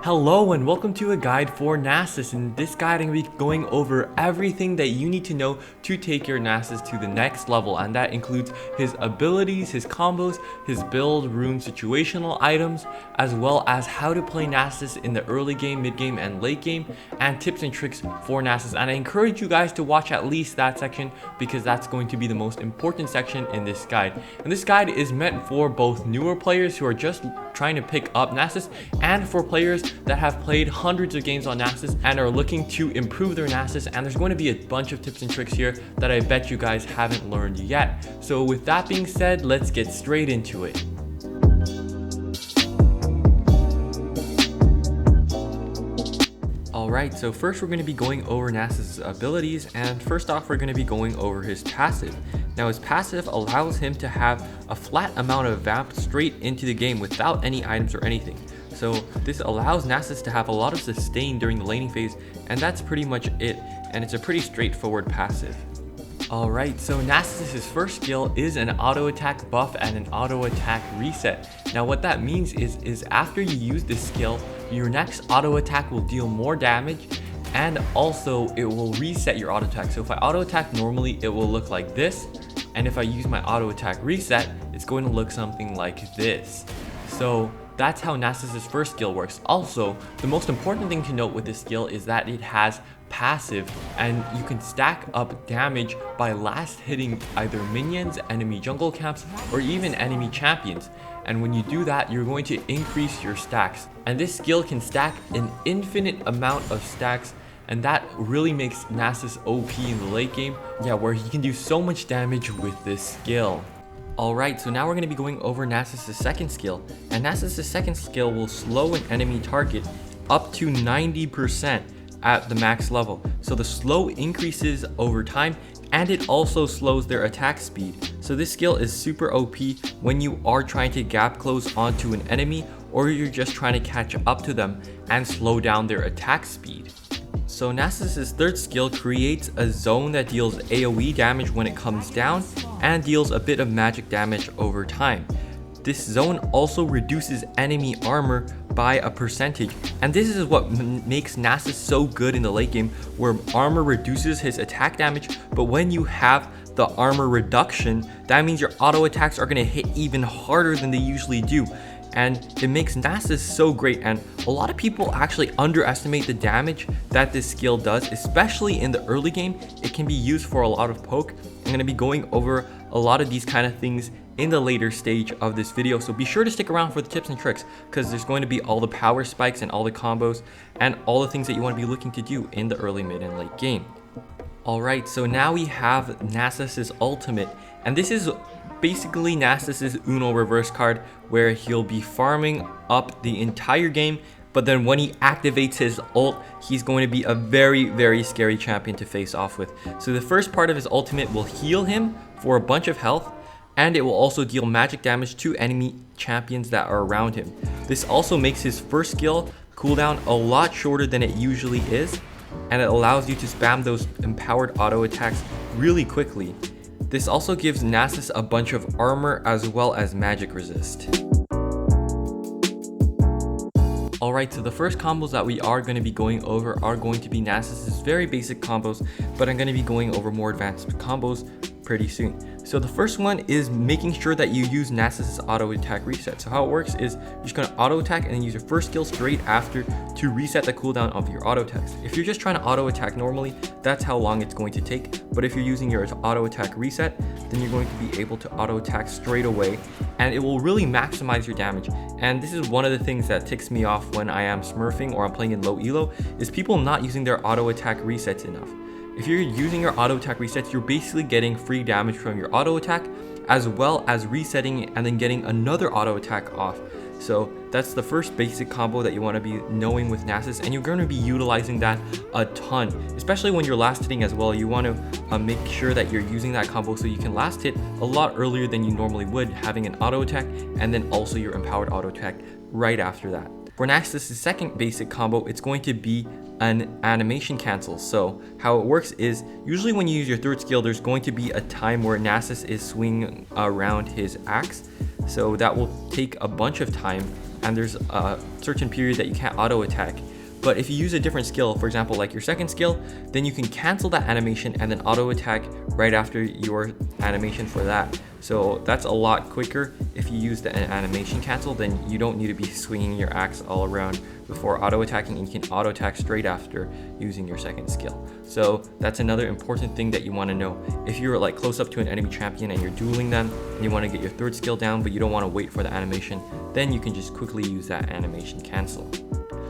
Hello and welcome to a guide for Nasus. In this guide I'm going to be going over everything that you need to know to take your Nasus to the next level, and that includes his abilities, his combos, his build, room, situational items, as well as how to play Nasus in the early game, mid game, and late game, and tips and tricks for Nasus. And I encourage you guys to watch at least that section because that's going to be the most important section in this guide. And this guide is meant for both newer players who are just trying to pick up Nasus and for players that have played hundreds of games on Nasus and are looking to improve their Nasus. And there's going to be a bunch of tips and tricks here that I bet you guys haven't learned yet. So with that being said, let's get straight into it. Alright, so first we're going to be going over Nasus' abilities, and first off we're going to be going over his passive. Now his passive allows him to have a flat amount of vamp straight into the game without any items or anything. So this allows Nasus to have a lot of sustain during the laning phase, and that's pretty much it, and it's a pretty straightforward passive. Alright, so Nasus' first skill is an auto attack buff and an auto attack reset. Now what that means is after you use this skill, your next auto attack will deal more damage, and also it will reset your auto attack. So if I auto attack normally, it will look like this, and if I use my auto attack reset, it's going to look something like this. So that's how Nasus' first skill works. Also, the most important thing to note with this skill is that it has passive, and you can stack up damage by last hitting either minions, enemy jungle camps, or even enemy champions. And when you do that, you're going to increase your stacks. And this skill can stack an infinite amount of stacks, and that really makes Nasus OP in the late game, where he can do so much damage with this skill. Alright, so now we're going to be going over Nasus' second skill, and Nasus' second skill will slow an enemy target up to 90% at the max level. So the slow increases over time, and it also slows their attack speed. So this skill is super OP when you are trying to gap close onto an enemy, or you're just trying to catch up to them and slow down their attack speed. So Nasus' third skill creates a zone that deals AoE damage when it comes down and deals a bit of magic damage over time. This zone also reduces enemy armor by a percentage, and this is what makes Nasus so good in the late game, where armor reduces his attack damage, but when you have the armor reduction, that means your auto attacks are going to hit even harder than they usually do. And it makes Nasus so great, and a lot of people actually underestimate the damage that this skill does, especially in the early game. It can be used for a lot of poke. I'm going to be going over a lot of these kind of things in the later stage of this video, so be sure to stick around for the tips and tricks, because there's going to be all the power spikes and all the combos and all the things that you want to be looking to do in the early, mid, and late game. Alright, so now we have Nasus' ultimate, and this is basically Nasus' Uno reverse card, where he'll be farming up the entire game, but then when he activates his ult, he's going to be a very scary champion to face off with. So the first part of his ultimate will heal him for a bunch of health, and it will also deal magic damage to enemy champions that are around him. This also makes his first skill cooldown a lot shorter than it usually is, and it allows you to spam those empowered auto attacks really quickly. This also gives Nasus a bunch of armor as well as magic resist. Alright, so the first combos that we are going to be going over are going to be Nasus' very basic combos, but I'm going to be going over more advanced combos pretty soon. So the first one is making sure that you use Nasus' auto attack reset. So how it works is you're just going to auto attack and then use your first skill straight after to reset the cooldown of your auto attacks. If you're just trying to auto attack normally, that's how long it's going to take. But if you're using your auto attack reset, then you're going to be able to auto attack straight away, and it will really maximize your damage. And this is one of the things that ticks me off when I am smurfing or I'm playing in low elo, is people not using their auto attack resets enough. If you're using your auto attack resets, you're basically getting free damage from your auto attack, as well as resetting and then getting another auto attack off. So that's the first basic combo that you want to be knowing with Nasus, and you're going to be utilizing that a ton, especially when you're last hitting as well. You want to make sure that you're using that combo so you can last hit a lot earlier than you normally would, having an auto attack and then also your empowered auto attack right after that. For Nasus' second basic combo, it's going to be an animation cancel. So how it works is usually when you use your third skill, there's going to be a time where Nasus is swinging around his axe. So that will take a bunch of time and there's a certain period that you can't auto attack. But if you use a different skill, for example, like your second skill, then you can cancel that animation and then auto attack right after your animation for that. So that's a lot quicker. If you use the animation cancel, then you don't need to be swinging your axe all around before auto attacking, and you can auto attack straight after using your second skill. So that's another important thing that you want to know. If you're like close up to an enemy champion and you're dueling them and you want to get your third skill down, but you don't want to wait for the animation, then you can just quickly use that animation cancel.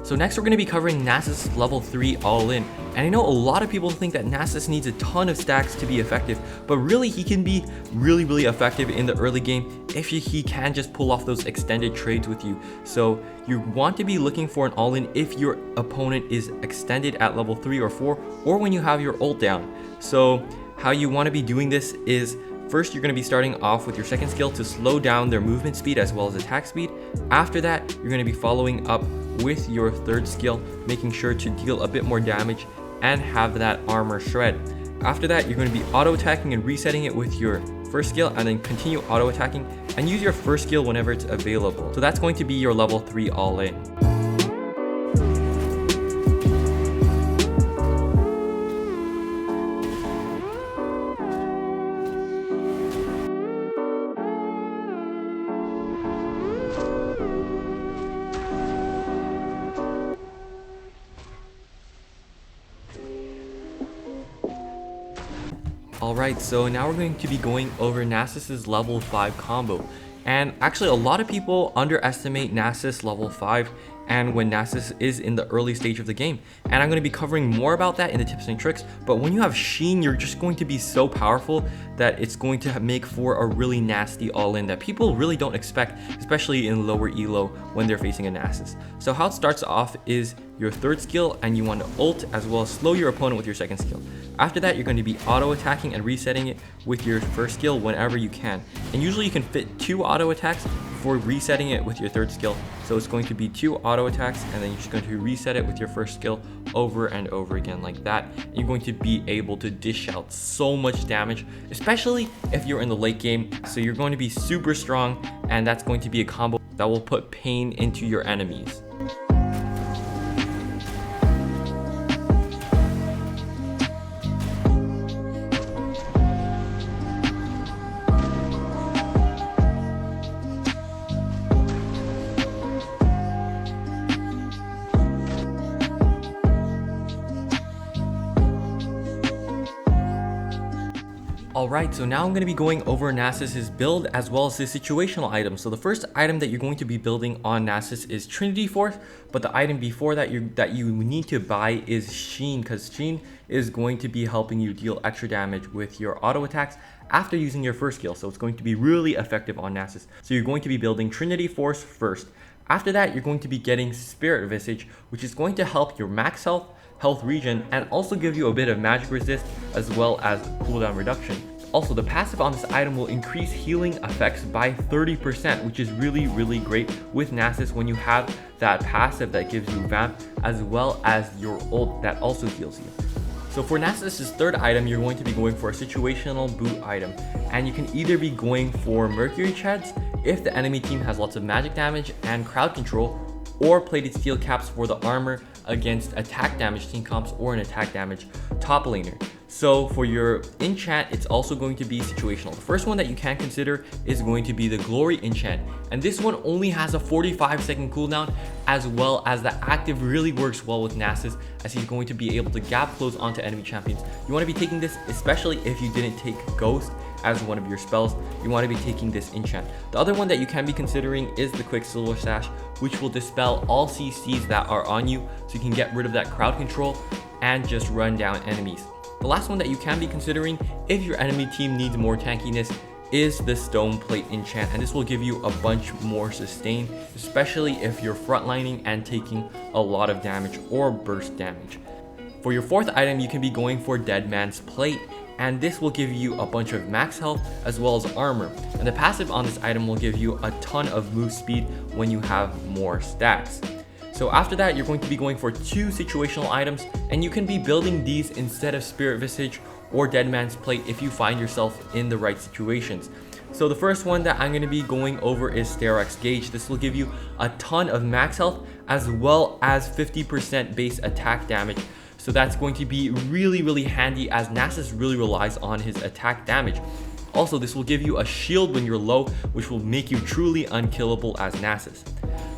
So next we're going to be covering Nasus level 3 all in. And I know a lot of people think that Nasus needs a ton of stacks to be effective, but really he can be really effective in the early game if he can just pull off those extended trades with you. So you want to be looking for an all in if your opponent is extended at level 3 or 4, or when you have your ult down. So how you want to be doing this is, first, you're going to be starting off with your second skill to slow down their movement speed as well as attack speed. After that, you're going to be following up with your third skill, making sure to deal a bit more damage and have that armor shred. After that, you're going to be auto attacking and resetting it with your first skill, and then continue auto attacking and use your first skill whenever it's available. So that's going to be your level 3 all in. Alright, so now we're going to be going over Nasus's level 5 combo. And actually a lot of people underestimate Nasus level 5 and when Nasus is in the early stage of the game. And I'm going to be covering more about that in the tips and tricks. But when you have Sheen, you're just going to be so powerful that it's going to make for a really nasty all-in that people really don't expect, especially in lower elo when they're facing a Nasus. So how it starts off is your third skill, and you want to ult as well as slow your opponent with your second skill. After that, you're going to be auto attacking and resetting it with your first skill whenever you can. And usually you can fit 2 auto attacks for resetting it with your third skill. So it's going to be 2 auto attacks, and then you're just going to reset it with your first skill over and over again like that. And you're going to be able to dish out so much damage, especially if you're in the late game. So you're going to be super strong, and that's going to be a combo that will put pain into your enemies. Alright, so now I'm going to be going over Nasus's build as well as his situational items. So the first item that you're going to be building on Nasus is Trinity Force, but the item before that you need to buy is Sheen, because Sheen is going to be helping you deal extra damage with your auto attacks after using your first skill. So it's going to be really effective on Nasus. So you're going to be building Trinity Force first. After that, you're going to be getting Spirit Visage, which is going to help your max health regen, and also give you a bit of magic resist as well as cooldown reduction. Also, the passive on this item will increase healing effects by 30%, which is really great with Nasus when you have that passive that gives you vamp as well as your ult that also heals you. So for Nasus's third item, you're going to be going for a situational boot item, and you can either be going for Mercury Treads if the enemy team has lots of magic damage and crowd control, or plated steel caps for the armor against attack damage team comps or an attack damage top laner. So for your enchant, it's also going to be situational. The first one that you can consider is going to be the Glory enchant, and this one only has a 45-second cooldown, as well as the active really works well with Nasus, as he's going to be able to gap close onto enemy champions. You want to be taking this, especially if you didn't take Ghost as one of your spells. You want to be taking this enchant. The other one that you can be considering is the Quicksilver Sash, which will dispel all CCs that are on you, so you can get rid of that crowd control and just run down enemies. The last one that you can be considering if your enemy team needs more tankiness is the Stone Plate enchant, and this will give you a bunch more sustain, especially if you're frontlining and taking a lot of damage or burst damage. For your fourth item, you can be going for Dead Man's Plate, and this will give you a bunch of max health as well as armor, and the passive on this item will give you a ton of move speed when you have more stacks. So after that, you're going to be going for 2 situational items, and you can be building these instead of Spirit Visage or Dead Man's Plate if you find yourself in the right situations. So the first one that I'm going to be going over is Sterex Gauge. This will give you a ton of max health as well as 50% base attack damage. So that's going to be really handy as Nasus really relies on his attack damage. Also, this will give you a shield when you're low, which will make you truly unkillable as Nasus.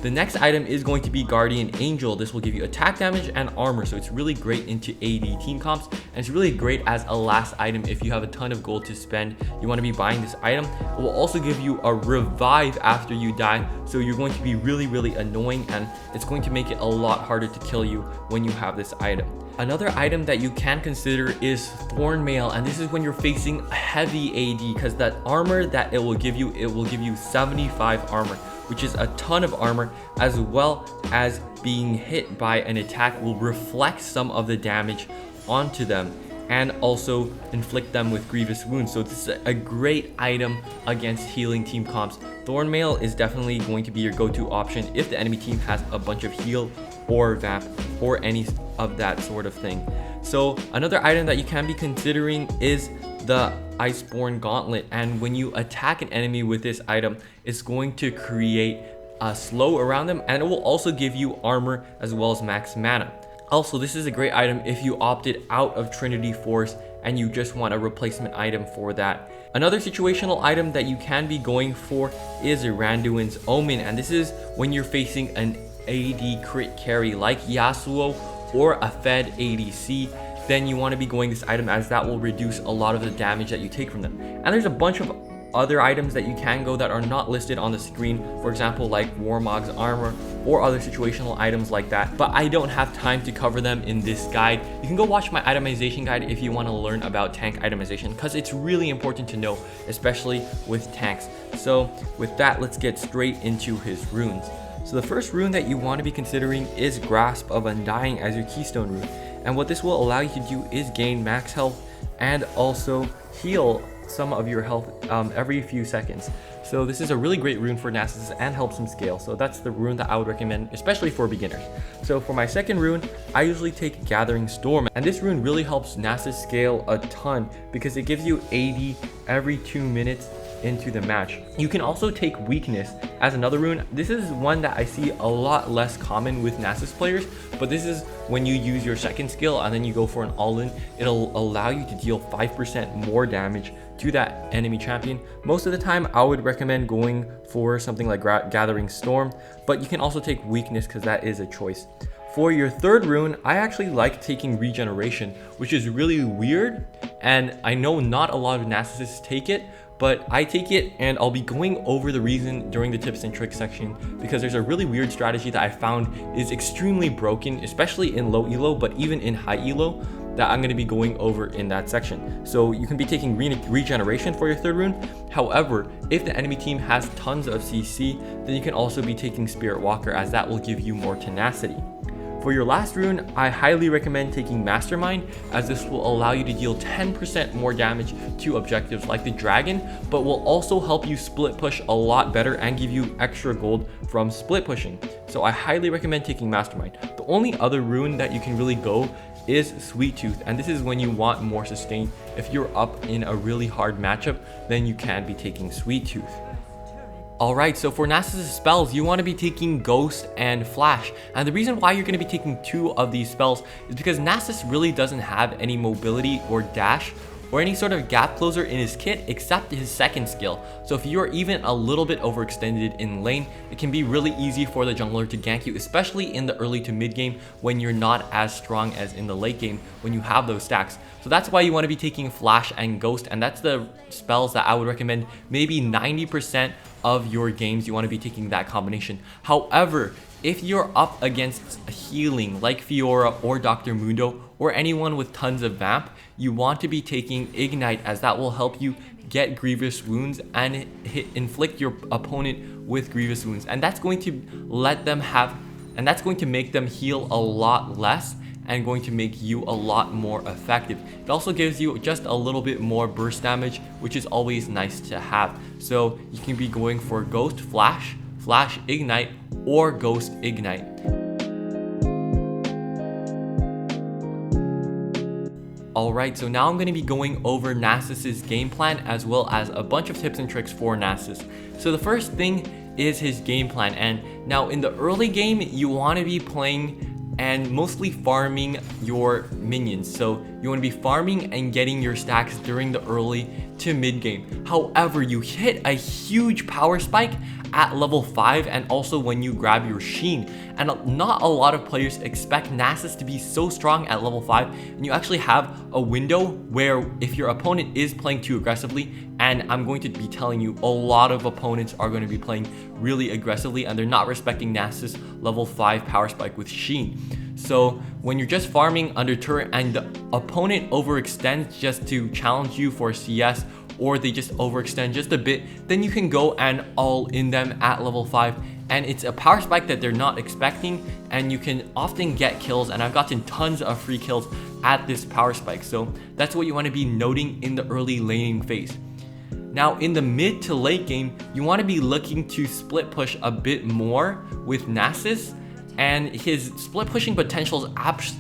The next item is going to be Guardian Angel. This will give you attack damage and armor, so it's really great into AD team comps, and it's really great as a last item if you have a ton of gold to spend. You want to be buying this item. It will also give you a revive after you die, so you're going to be really annoying, and it's going to make it a lot harder to kill you when you have this item. Another item that you can consider is Thorn Mail, and this is when you're facing heavy AD, because that armor that it will give you 75 armor, which is a ton of armor, as well as being hit by an attack will reflect some of the damage onto them and also inflict them with grievous wounds. So this is a great item against healing team comps. Thorn Mail is definitely going to be your go-to option if the enemy team has a bunch of heal or vamp or any of that sort of thing. So another item that you can be considering is the Iceborne Gauntlet, and when you attack an enemy with this item, it's going to create a slow around them, and it will also give you armor as well as max mana. Also, this is a great item if you opted out of Trinity Force and you just want a replacement item for that. Another situational item that you can be going for is Randuin's Omen, and this is when you're facing an AD crit carry like Yasuo or a fed ADC. Then you want to be going this item as that will reduce a lot of the damage that you take from them. And there's a bunch of other items that you can go that are not listed on the screen, for example like Warmog's armor or other situational items like that, but I don't have time to cover them in this guide. You can go watch my itemization guide if you want to learn about tank itemization, because it's really important to know, especially with tanks. So with that, let's get straight into his runes. So the first rune that you want to be considering is Grasp of Undying as your keystone rune. And what this will allow you to do is gain max health and also heal some of your health every few seconds. So this is a really great rune for Nasus and helps him scale. So that's the rune that I would recommend, especially for beginners. So for my second rune, I usually take Gathering Storm, and this rune really helps Nasus scale a ton because it gives you AD every 2 minutes into the match. You can also take Weakness as another rune. This is one that I see a lot less common with Nasus players, but this is when you use your second skill and then you go for an all-in. It'll allow you to deal 5% more damage to that enemy champion. Most of the time I would recommend going for something like Gathering Storm, but you can also take Weakness because that is a choice. For your third rune, I actually like taking Regeneration, which is really weird, and I know not a lot of Nasuses take it, but I take it, and I'll be going over the reason during the tips and tricks section, because there's a really weird strategy that I found is extremely broken, especially in low elo, but even in high elo, that I'm going to be going over in that section. So you can be taking Regeneration for your third rune. However, if the enemy team has tons of CC, then you can also be taking Spirit Walker, as that will give you more tenacity. For your last rune, I highly recommend taking Mastermind, as this will allow you to deal 10% more damage to objectives like the dragon, but will also help you split push a lot better and give you extra gold from split pushing. So I highly recommend taking Mastermind. The only other rune that you can really go is Sweet Tooth, and this is when you want more sustain. If you're up in a really hard matchup, then you can be taking Sweet Tooth. Alright, so for Nasus' spells, you want to be taking Ghost and Flash. And the reason why you're going to be taking 2 of these spells is because Nasus really doesn't have any mobility or dash or any sort of gap closer in his kit except his second skill. So if you're even a little bit overextended in lane, it can be really easy for the jungler to gank you, especially in the early to mid game when you're not as strong as in the late game when you have those stacks. So that's why you want to be taking Flash and Ghost, and that's the spells that I would recommend. Maybe 90% of your games you want to be taking that combination. However, if you're up against healing like Fiora or Dr. Mundo or anyone with tons of vamp, you want to be taking Ignite, as that will help you get grievous wounds and inflict your opponent with grievous wounds, and that's going to that's going to make them heal a lot less and going to make you a lot more effective. It also gives you just a little bit more burst damage, which is always nice to have. So you can be going for Ghost, Flash, Flash Ignite, or Ghost Ignite. Alright, so now I'm going to be going over Nasus's game plan as well as a bunch of tips and tricks for Nasus. So the first thing is his game plan, and now in the early game you want to be playing and mostly farming your minions. So you want to be farming and getting your stacks during the early to mid game. However, you hit a huge power spike at level 5 and also when you grab your Sheen. And not a lot of players expect Nasus to be so strong at level 5, and you actually have a window where if your opponent is playing too aggressively, and I'm going to be telling you a lot of opponents are going to be playing really aggressively and they're not respecting Nasus level 5 power spike with Sheen. So when you're just farming under turret and the opponent overextends just to challenge you for CS, or they just overextend just a bit, then you can go and all in them at level 5. And it's a power spike that they're not expecting, and you can often get kills, and I've gotten tons of free kills at this power spike. So that's what you want to be noting in the early laning phase. Now in the mid to late game, you want to be looking to split push a bit more with Nasus, and his split pushing potential is actually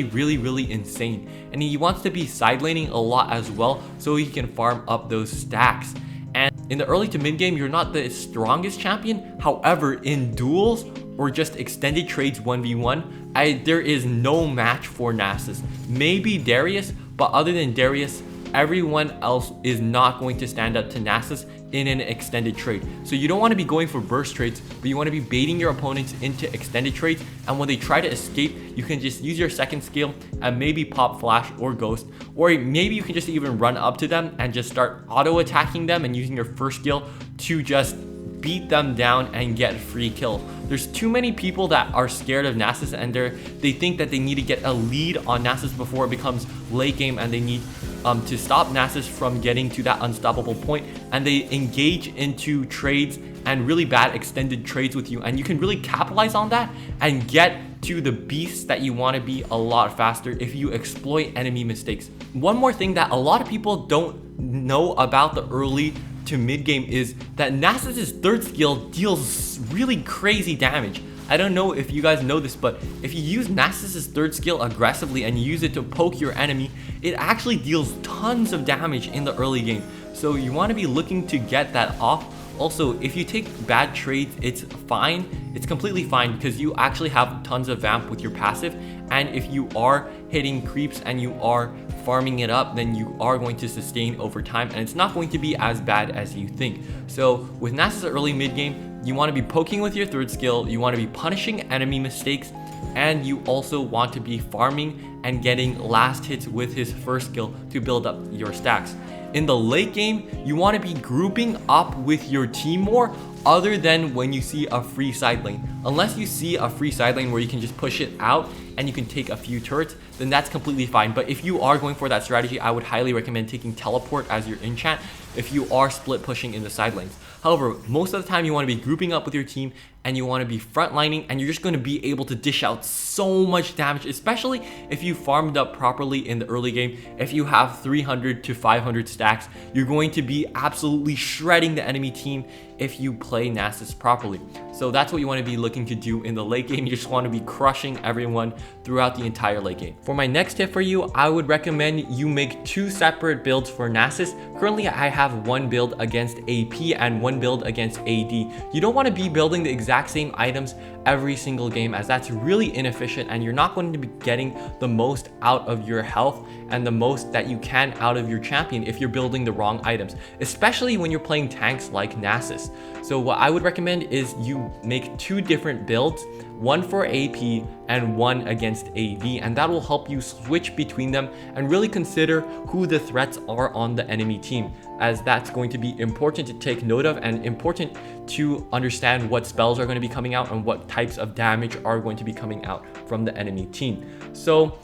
really insane, and he wants to be side laning a lot as well so he can farm up those stacks. And in the early to mid game, you're not the strongest champion. However, in duels or just extended trades 1v1, there is no match for Nasus. Maybe Darius, but other than Darius, everyone else is not going to stand up to Nasus in an extended trade. So you don't want to be going for burst trades, but you want to be baiting your opponents into extended trades, and when they try to escape, you can just use your second skill and maybe pop flash or ghost, or maybe you can just even run up to them and just start auto attacking them and using your first skill to just beat them down and get a free kill. There's too many people that are scared of Nasus, and they think that they need to get a lead on Nasus before it becomes late game, and they need to stop Nasus from getting to that unstoppable point, and they engage into trades and really bad extended trades with you, and you can really capitalize on that and get to the beasts that you want to be a lot faster if you exploit enemy mistakes. One more thing that a lot of people don't know about the early to mid game is that Nasus's third skill deals really crazy damage. I don't know if you guys know this, but if you use Nasus's third skill aggressively and you use it to poke your enemy, it actually deals tons of damage in the early game. So you want to be looking to get that off. Also, if you take bad trades, it's fine. It's completely fine because you actually have tons of vamp with your passive. And if you are hitting creeps and you are farming it up, then you are going to sustain over time, and it's not going to be as bad as you think. So with Nasus early mid game, you want to be poking with your third skill, you want to be punishing enemy mistakes, and you also want to be farming and getting last hits with his first skill to build up your stacks. In the late game, you want to be grouping up with your team more, other than when you see a free side lane. Unless you see a free side lane where you can just push it out and you can take a few turrets, then that's completely fine. But if you are going for that strategy, I would highly recommend taking teleport as your enchant if you are split pushing in the side lanes. However, most of the time you want to be grouping up with your team and you want to be frontlining, and you're just going to be able to dish out so much damage, especially if you farmed up properly in the early game. If you have 300 to 500 stacks, you're going to be absolutely shredding the enemy team if you play Nasus properly. So that's what you want to be looking to do in the late game. You just want to be crushing everyone throughout the entire late game. For my next tip for you, I would recommend you make 2 separate builds for Nasus. Currently, I have 1 build against AP and 1 build against AD. You don't want to be building the exact same items every single game, as that's really inefficient and you're not going to be getting the most out of your health and the most that you can out of your champion if you're building the wrong items, especially when you're playing tanks like Nasus. So what I would recommend is you make 2 different builds, 1 for AP and 1 against AD, and that will help you switch between them and really consider who the threats are on the enemy team, as that's going to be important to take note of and important to understand what spells are going to be coming out and what types of damage are going to be coming out from the enemy team. So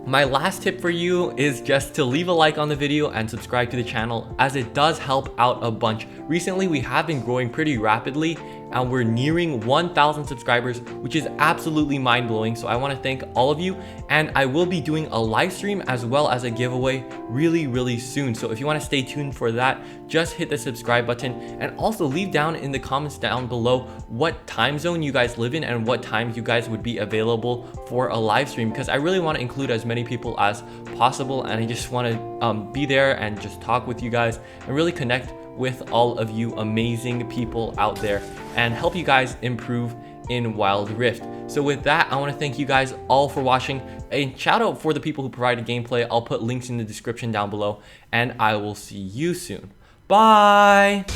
my last tip for you is just to leave a like on the video and subscribe to the channel, as it does help out a bunch. Recently, we have been growing pretty rapidly, and we're nearing 1,000 subscribers, which is absolutely mind-blowing. So I want to thank all of you, and I will be doing a live stream as well as a giveaway really soon. So if you want to stay tuned for that, just hit the subscribe button, and also leave down in the comments down below what time zone you guys live in and what times you guys would be available for a live stream, because I really want to include as many people as possible, and I just want to be there and just talk with you guys and really connect with all of you amazing people out there and help you guys improve in Wild Rift. So with that, I want to thank you guys all for watching. A shout out for the people who provided gameplay. I'll put links in the description down below, and I will see you soon. Bye.